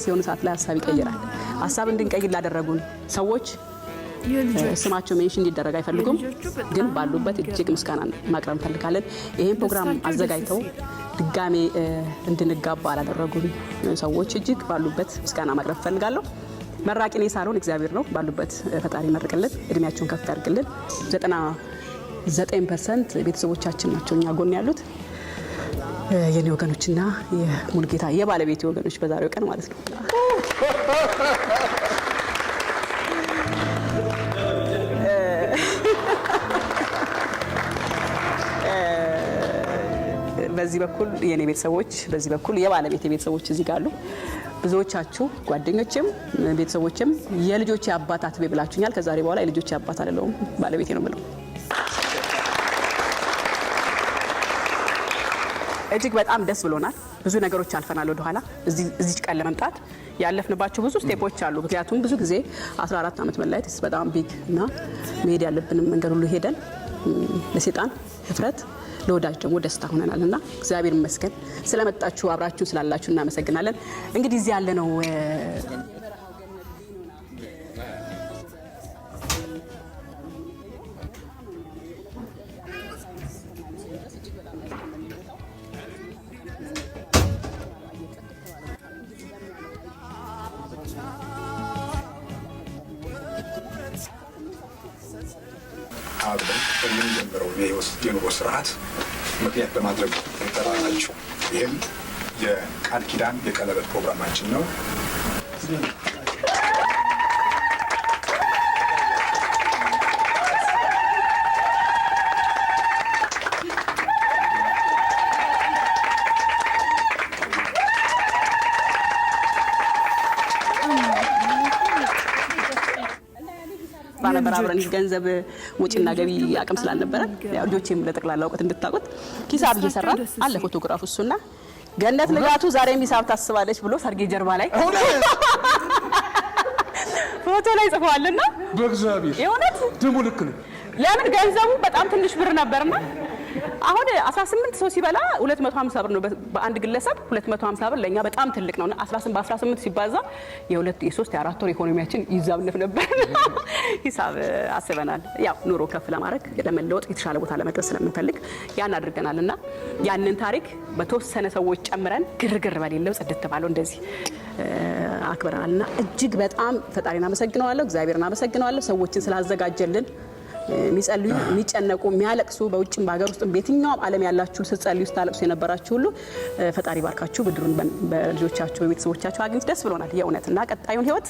ሲሆን ሰዓት ላይ ሐሳብ ይቀይራል ሐሳብ እንድንቀይር ላደረጉን ሰዎች ስማቸው ሜንሽን እንዲደረግ አይፈልጉም ግን ባሉበት እጅግ ምስጋና ማቅረብ ፈልጋለን ይሄን ፕሮግራም አዘጋጅተው ድጋሜ እንድንጋባ አላደረጉን ሰዎች እጅግ ባሉበት ምስጋና ማቅረብ ፈልጋለሁ መራቂኔ ሳልሆን እግዚአብሔር ነው ባሉበት ፈጣሪ መርቅልን እድሜያቸውን ከፍ ያድርግልን 99% ቤተሰቦቻችን ናቸው እኛ ጎን ያሉት የኔ ወገኖችና የሙልጌታ የባለቤቴ ወገኖች በዛሬው ቀን ማለት ነው በዚህ በኩል የኔ ቤተሰቦች በዚህ በኩል የባለቤቴ ቤተሰቦች እዚህ ጋር አሉ ብዙዎቻችሁ ጓደኞችም ቤተሰቦችም የልጆች አባት አትቤ ብላችሁኛል ከዛሬ በኋላ የልጆች አባት አይደለም ባለቤቴ ነው ማለት እጅግ በጣም ደስ ብሎናል ብዙ ነገሮች አልፈናል ወደ ኋላ እዚህ ቀን ለመምጣት ያለፍንባቸው ብዙ ስቴፖች አሉ ምክንያቱም ብዙ ጊዜ 14 አመት መላእክት በጣም ቢግ እና መሄድ ያለብንም መንገድ ሁሉ ሄደን ለሰይጣን ፍጥረት ለወዳጅ ደግሞ ደስታ ሆነናልና እግዚአብሔር ይመስገን ስለመጣችሁ አብራችሁ ስላላችሁ እናመሰግናለን እንግዲህ እዚህ ያለ ነው የኑሮ ስርዓት ምክንያት በማድረግ እንጠራናችሁ ይህም የቃል ኪዳን የቀለበት ፕሮግራማችን ነው ባለበራብረን ገንዘብ ወጪና ገቢ አቅም ስላልነበረ ያው ልጆቼም ለጠቅላላ ወቀት እንድታቆት ሂሳብ እየሰራ አለ ፎቶግራፍ እሱና ገነት ንጋቱ ዛሬም ሂሳብ ታስባለች ብሎ ሰርጌ ጀርባ ላይ ፎቶ ላይ ጽፏልና በእግዚአብሔር የሆነት ደሞ ልክ ነው ለምን ገንዘቡ በጣም ትንሽ ብር ነበርና አሁን 18 ሰው ሲበላ 250 ብር ነው በአንድ ግለሰብ 250 ብር ለኛ በጣም ትልቅ ነውና 18 በ18 ሲባዛ የ2 የ3 የ4 ወር ኢኮኖሚያችን ይዛብነፍ ነበር ሂሳብ አስበናል ያው ኑሮ ከፍ ለማድረግ ለመለወጥ የተሻለ ቦታ ለመድረስ ስለምንፈልግ ያን አድርገናልና ያንን ታሪክ በተወሰነ ሰዎች ጨምረን ግርግር በሌለው ጽድት ባለው እንደዚህ አክብረናልና እጅግ በጣም ፈጣሪና አመሰግናለሁ እግዚአብሔርና አመሰግናለሁ ሰዎችን ስላዘጋጀልን ሚጸልዩ ሚጨነቁ ሚያለቅሱ በውጭም በአገር ውስጥም በየትኛውም ዓለም ያላችሁ ስትጸልዩ ስታለቅሱ የነበራችሁ ሁሉ ፈጣሪ ባርካችሁ ብድሩን በልጆቻችሁ በቤተሰቦቻችሁ አግኝት ደስ ብሎናል የእውነትና ቀጣዩን ህይወት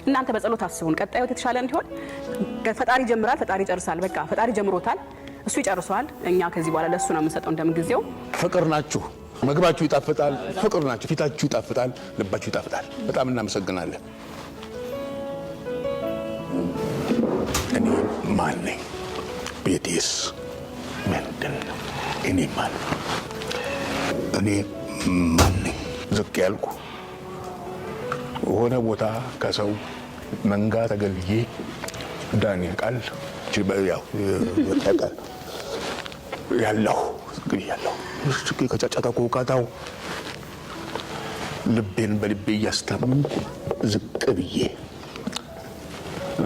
እናንተ በጸሎት አስቡን ቀጣዩ የተሻለ እንዲሆን ፈጣሪ ጀምራል ፈጣሪ ይጨርሳል በቃ ፈጣሪ ጀምሮታል እሱ ይጨርሳል እኛ ከዚህ በኋላ ለሱ ነው የምንሰጠው እንደምንጊዜው ፍቅር ናችሁ ምግባችሁ ይጣፍጣል ፍቅር ናችሁ ፊታችሁ ይጣፍጣል ልባችሁ ይጣፍጣል በጣም እናመሰግናለን እኔ ማን ነኝ ቤቴስ ምንድን ነው እኔ ማን ነኝ ዝቅ ያልኩ ሆነ ቦታ ከሰው መንጋ ተገልዬ ዳንኤል ቃል ያው ተቃል ያለው እንግዲህ ያለው ከጫጫታ ኮካታው ልቤን በልቤ እያስታመምኩ ዝቅ ብዬ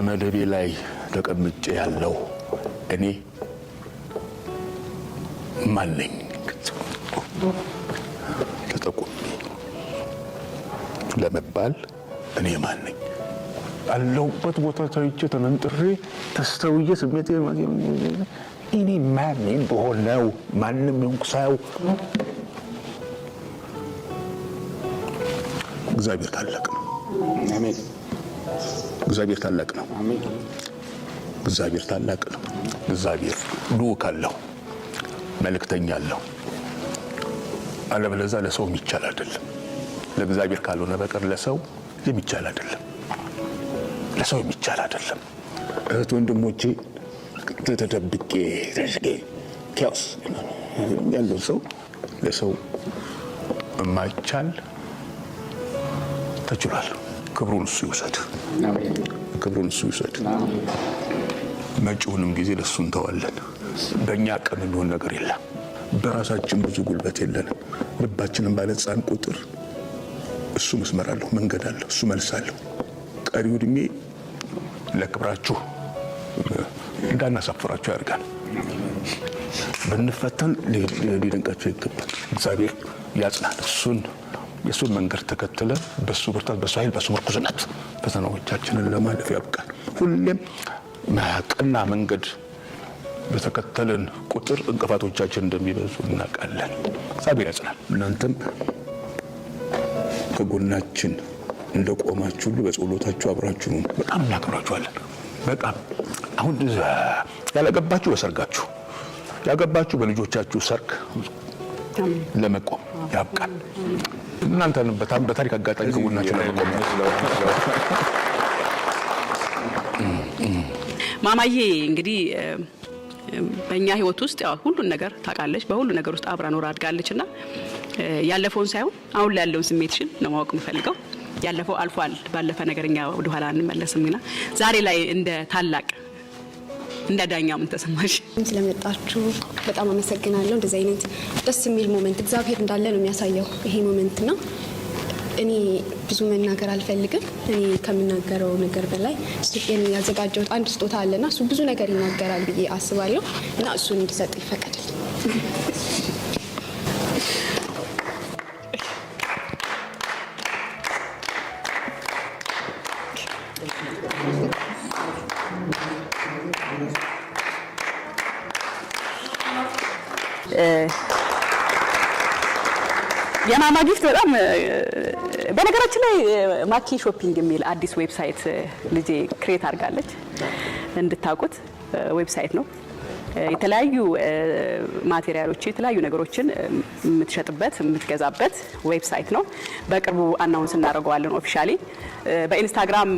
መደቤ ላይ ተቀምጬ ያለው እኔ ማን ነኝ ተጠቁሜ ለመባል እኔ ማን ነኝ አለሁበት ቦታ ታይቼ ተመንጥሬ ተስተውዬ ስሜቴ እኔ ማን ነኝ በሆነው ማንም ይንቁሳው እግዚአብሔር ታላቅ ነው አሜን እግዚአብሔር ታላቅ ነው አሜን እግዚአብሔር ታላቅ ነው እግዚአብሔር ልዑክ አለው መልእክተኛ አለው አለበለዚያ ለሰው የሚቻል አይደለም ለእግዚአብሔር ካልሆነ በቀር ለሰው የሚቻል አይደለም ለሰው የሚቻል አይደለም እህት ወንድሞቼ ተደብቄ ተሽቄ ኪያስ ያለው ሰው ለሰው የማይቻል ተችሏል ክብሩን እሱ ይወሰድ ክብሩን እሱ ይወሰድ መጪውንም ጊዜ ለሱ እንተዋለን በእኛ አቅም የሚሆን ነገር የለም በራሳችን ብዙ ጉልበት የለንም ልባችንን ባለጻን ቁጥር እሱ መስመር አለው፣ መንገድ አለው፣ እሱ መልስ አለው። ቀሪው ዕድሜ ለክብራችሁ እንዳናሳፍራችሁ ያድርጋል። ብንፈተን ሊደንቃችሁ ይገባል። እግዚአብሔር ያጽናል። የእሱን መንገድ ተከትለን በሱ ብርታት፣ በሱ ኃይል፣ በሱ ምርኩዝነት ፈተናዎቻችንን ለማለፍ ያብቃል። ሁሌም ቀና መንገድ በተከተለን ቁጥር እንቅፋቶቻችን እንደሚበዙ እናውቃለን። እግዚአብሔር ያጽናል። እናንተም ከጎናችን እንደቆማችሁ ሁሉ በጸሎታችሁ አብራችሁ ነው። በጣም እናከብራችኋለን። በጣም አሁን ያላገባችሁ በሰርጋችሁ፣ ያገባችሁ በልጆቻችሁ ሰርግ ለመቆም ያብቃል። እናንተን በታሪክ አጋጣሚ ከጎናችን ለመቆም ማማዬ እንግዲህ በእኛ ህይወት ውስጥ ያው ሁሉን ነገር ታውቃለች። በሁሉ ነገር ውስጥ አብራ ኖራ አድጋለችና ያለፈውን ሳይሆን አሁን ላይ ያለውን ስሜትሽን ነው ማወቅ የምፈልገው። ያለፈው አልፏል። ባለፈ ነገርኛ ወደ ኋላ እንመለስምና ዛሬ ላይ እንደ ታላቅ እንደ ዳኛው ምን ተሰማሽ? ስለመጣችሁ በጣም አመሰግናለሁ። እንደዚህ አይነት ደስ የሚል ሞመንት እግዚአብሔር እንዳለ ነው የሚያሳየው ይሄ ሞመንት ነው። እኔ ብዙ መናገር አልፈልግም። እኔ ከምናገረው ነገር በላይ ስጦታን ያዘጋጀሁት አንድ ስጦታ አለና እሱ ብዙ ነገር ይናገራል ብዬ አስባለሁ እና እሱን እንድሰጥ ይፈቀድልኝ። የማማ ጊፍት በጣም በነገራችን ላይ ማኪ ሾፒንግ የሚል አዲስ ዌብሳይት ልጄ ክሬት አድርጋለች። እንድታውቁት ዌብሳይት ነው። የተለያዩ ማቴሪያሎች፣ የተለያዩ ነገሮችን የምትሸጥበት የምትገዛበት ዌብሳይት ነው። በቅርቡ አናውንስ እናደርገዋለን ኦፊሻሊ። በኢንስታግራም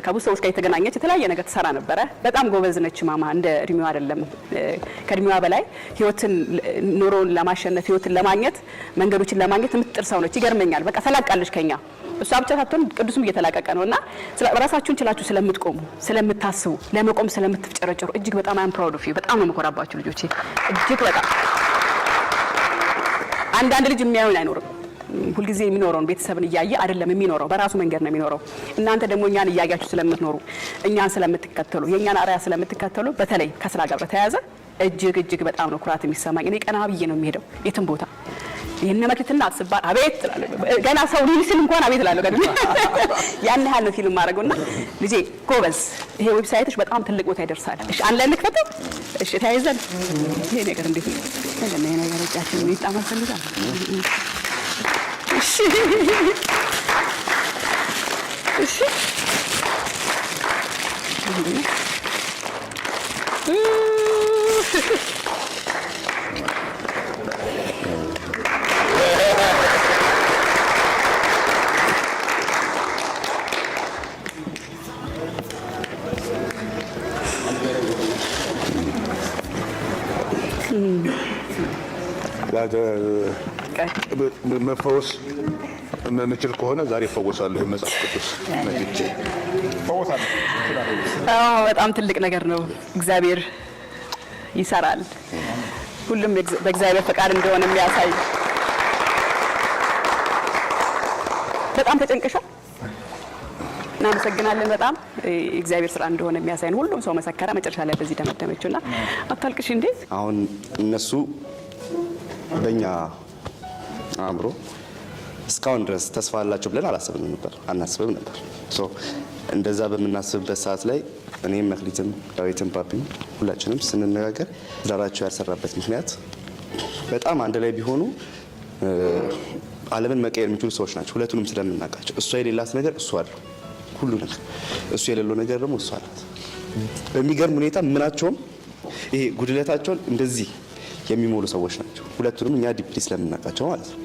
ከብዙ ሰዎች ጋር የተገናኘች የተለያየ ነገር ትሰራ ነበረ። በጣም ጎበዝ ነች ማማ። እንደ እድሜዋ አይደለም፣ ከእድሜዋ በላይ ህይወትን ኑሮን ለማሸነፍ ህይወትን ለማግኘት መንገዶችን ለማግኘት የምትጥር ሰው ነች። ይገርመኛል። በቃ ተላቃለች ከኛ። እሷ ብቻ ሳትሆን ቅዱስም እየተላቀቀ ነውና ራሳችሁን ችላችሁ ስለምትቆሙ፣ ስለምታስቡ፣ ለመቆም ስለምትጨረጨሩ እጅግ በጣም አም ፕራውድ ኦፍ ዩ። በጣም ነው የምኮራባችሁ ልጆቼ፣ እጅግ በጣም። አንዳንድ ልጅ የሚያዩን አይኖርም። ሁልጊዜ የሚኖረውን ቤተሰብን እያየ አይደለም የሚኖረው፣ በራሱ መንገድ ነው የሚኖረው። እናንተ ደግሞ እኛን እያያችሁ ስለምትኖሩ፣ እኛን ስለምትከተሉ፣ የእኛን አርአያ ስለምትከተሉ፣ በተለይ ከስራ ጋር በተያያዘ እጅግ በጣም ነው ኩራት የሚሰማኝ። እኔ ቀና ብዬ ነው የሚሄደው የትም ቦታ። ይሄን መክሊትና አስባል አቤት እላለሁ። ገና ሰው ሊልስል እንኳን አቤት እላለሁ። ገና ያን ያህል ነው ፊልም ማድረግና ልጄ ጎበዝ። ይሄ ዌብሳይትሽ በጣም ትልቅ ቦታ ይደርሳል። እሺ አንድ ላይ እንክፈተው። እሺ ተያይዘን ይሄ ነገር እንዴት ነው? ይሄ ነገር እጃችን ይጣመር ፈልጋል። እሺ እሺ መፈወስ የምችል ከሆነ ዛሬ እፈወሳለሁ። መጽሐፍ ቅዱስ መጥቼ እፈወሳለሁ። በጣም ትልቅ ነገር ነው። እግዚአብሔር ይሰራል። ሁሉም በእግዚአብሔር ፈቃድ እንደሆነ የሚያሳይ። በጣም ተጨንቀሻል። እናመሰግናለን። በጣም እግዚአብሔር ስራ እንደሆነ የሚያሳይ ሁሉም ሰው መሰከረ። መጨረሻ ላይ በዚህ ደመደመችውና አታልቅሽ እንዴ። አሁን እነሱ በእኛ አእምሮ እስካሁን ድረስ ተስፋ አላቸው ብለን አናስብም ነበር። እንደዛ በምናስብበት ሰዓት ላይ እኔም መክሊትም ዳዊትም ፓፒም ሁላችንም ስንነጋገር ትዳራቸው ያልሰራበት ምክንያት በጣም አንድ ላይ ቢሆኑ ዓለምን መቀየር የሚችሉ ሰዎች ናቸው። ሁለቱንም ስለምናውቃቸው እሷ የሌላት ነገር እሱ አለው ሁሉ ነገር፣ እሱ የሌለው ነገር ደግሞ እሷ አላት። በሚገርም ሁኔታ ምናቸውም ይሄ ጉድለታቸውን እንደዚህ የሚሞሉ ሰዎች ናቸው። ሁለቱንም እኛ ዲፕሊ ስለምናውቃቸው ማለት ነው።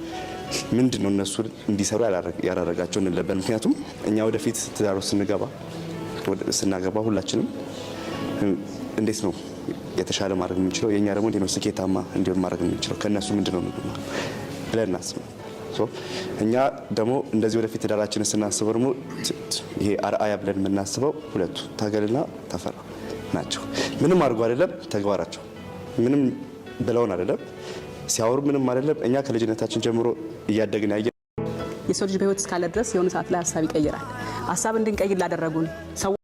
ምንድነው እነሱ እንዲሰሩ ያላረጋቸው እንለበን። ምክንያቱም እኛ ወደፊት ትዳሩ ስናገባ ሁላችንም እንዴት ነው የተሻለ ማድረግ የምንችለው፣ የእኛ ደግሞ እንዴት ነው ስኬታማ እንዲሆን ማድረግ የምንችለው፣ ከእነሱ ምንድነው ብለን እናስብ። እኛ ደግሞ እንደዚህ ወደፊት ትዳራችንን ስናስበው ደግሞ ይሄ አርአያ ብለን የምናስበው ሁለቱ ታገልና ተፈራ ናቸው። ምንም አድርጎ አይደለም ተግባራቸው፣ ምንም ብለውን አይደለም ሲያወሩ፣ ምንም አይደለም። እኛ ከልጅነታችን ጀምሮ እያደግን ያየ የሰው ልጅ በህይወት እስካለ ድረስ የሆነ ሰዓት ላይ ሀሳብ ይቀይራል። ሀሳብ እንድንቀይር ላደረጉን ሰው